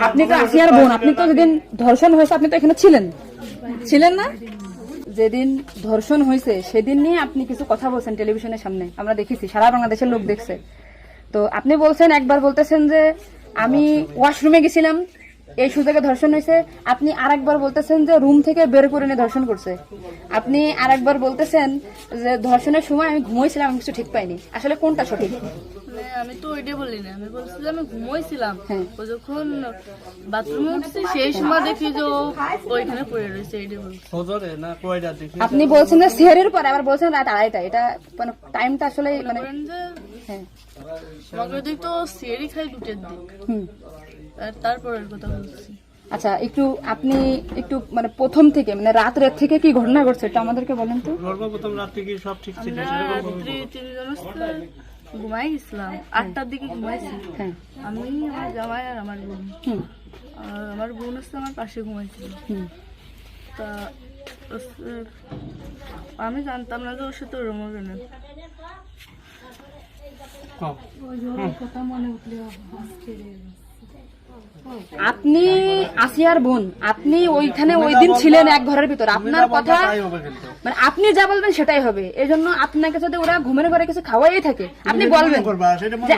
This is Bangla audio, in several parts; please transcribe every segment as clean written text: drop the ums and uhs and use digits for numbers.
আপনি তো আসিয়ার বোন, আপনি তো যেদিন ধর্ষণ হয়েছে আপনি তো এখানে ছিলেন না? যেদিন ধর্ষণ হয়েছে সেদিন নিয়ে আপনি কিছু কথা বলছেন টেলিভিশনের সামনে, আমরা দেখেছি, সারা বাংলাদেশের লোক দেখছে। তো আপনি বলছেন, একবার বলতেছেন যে আমি ওয়াশরুমে গেছিলাম এই সুযোগে ধর্ষণ হয়েছে, আপনি আরেকবার বলতেছেন যে রুম থেকে বের করে নিয়ে ধর্ষণ করছে, আপনি আরেকবার বলতেছেন যে ধর্ষণের সময় আমি ঘুমাইছিলাম, আমি কিছু ঠিক পাইনি। আসলে কোনটা সঠিক? আমি তো ওইটাই বলি না, আমি বলছি যে আমি ঘুমাইছিলাম, ও যখন বাথরুমে উঠছি সেই সময় দেখি যে ওইখানে পড়ে রয়েছে, এইটাই বলছি। আপনি বলছেন যে সেহরির পরে, আবার বলছেন রাত 2:30, এটা মানে টাইমটা আসলে মানে হ্যাঁ আমাকে দিক তো সেহরি খাই 2টার দিক, তারপরের কথা বলছি। আচ্ছা, আপনি একটু মানে প্রথম থেকে মানে রাত থেকে কি ঘটনা ঘটছে এটা আমাদেরকে বলেন তো। সর্বপ্রথম রাত থেকে সব ঠিক ছিল, রাত্রি 3 জন ঘুমাই গেছিলাম, 8টার দিকে ঘুমাইছি। হ্যাঁ, আমি, আমার জামাই আর আমার বোন, আর আমার বোন হচ্ছে আমার পাশে ঘুমাইছিল। তা আমি জানতাম না যে ওর সাথে ওরম হবে না। আপনি আসিয়ার বোন, আপনি ওইখানে ওই দিন ছিলেন এক ঘরের ভিতর, আপনার কথা মানে আপনি যা বলবেন সেটাই হবে। এই জন্য আপনাকে যদি ওরা ঘুমের ঘরে কিছু খাওয়াই থাকে আপনি বলবেন যে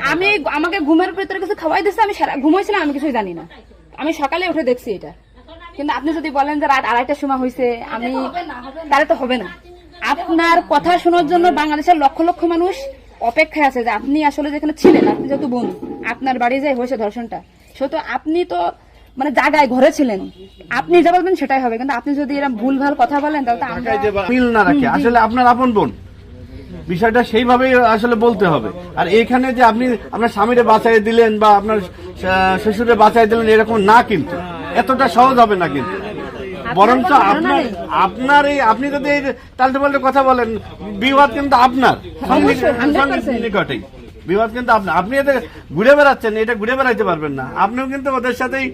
আমাকে ঘুমের ভিতরে কিছু খাওয়াই দিচ্ছে, আমি ঘুমাইছিলাম, আমি কিছুই জানি না, আমি সকালে উঠে দেখছি এটা। কিন্তু আপনি যদি বলেন যে রাত 2:30টার সময় হয়েছে, আমি তাহলে তো হবে না। আপনার কথা শোনার জন্য বাংলাদেশের লক্ষ লক্ষ মানুষ অপেক্ষায় আছে যে আপনি আসলে যেখানে ছিলেন, আপনি যেহেতু বোন, আপনার বাড়ি যাই হয়েছে ধর্ষণটা, সেহেতু আপনি তো মানে জায়গায় ঘরে ছিলেন, আপনি যা বলবেন সেটাই হবে। কিন্তু আপনি যদি এরকম ভুলভাল কথা বলেন তাহলে মিল না রাখে, আসলে আপনার আপন বোন, বিষয়টা সেইভাবেই আসলে বলতে হবে। আর এখানে যে আপনি আপনার স্বামীরে বাঁচাই দিলেন বা আপনার শ্বশুরে বাঁচাই দিলেন এরকম না, কিন্তু এতটা সহজ হবে না। কিন্তু বরঞ্চ আপনার এই আপনি যদি এই তালটে পাল্টে কথা বলেন, বিবাদ কিন্তু আপনার নিকটেই, বিবাদ কিন্তু আপনার। আপনি এতে ঘুরে বেড়াচ্ছেন, এটা ঘুরে বেড়াইতে পারবেন না, আপনিও কিন্তু ওদের সাথেই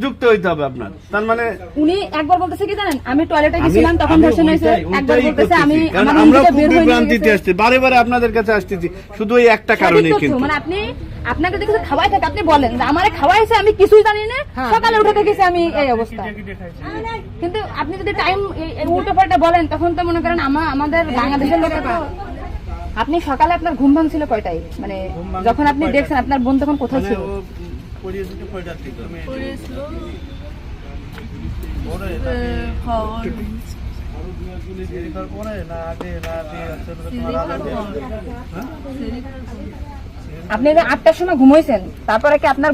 যুক্ত হইতে হবে আপনার। তার মানে উনি একবার বলতেছে কি জানেন, আমি টয়লেটে গেছিলাম তখন ধর্ষণ হয়েছে, একবার বলতেছে আমি আমরা খুব বিভ্রান্তিতে আসছি, বারে বারে আপনাদের কাছে আসতেছি শুধু এই একটা কারণে। কিন্তু মানে আপনাকে যদি কিছু খাওয়াই থাকে আপনি বলেন যে আমারে খাওয়াইছে, আমি কিছুই জানি না, সকালে উঠে দেখেছি আমি এই অবস্থা। কিন্তু আপনি যদি টাইম উল্টো পাল্টা বলেন তখন তো মনে করেন আমাদের বাংলাদেশের লোকের, আপনি সকালে আপনার ঘুম ভাঙছিল কয়টায়, মানে যখন আপনি দেখছেন আপনার বোন তখন কোথায় ছিল? আপনি 8টার সময় ঘুমাইছেন, তারপরে কি আপনার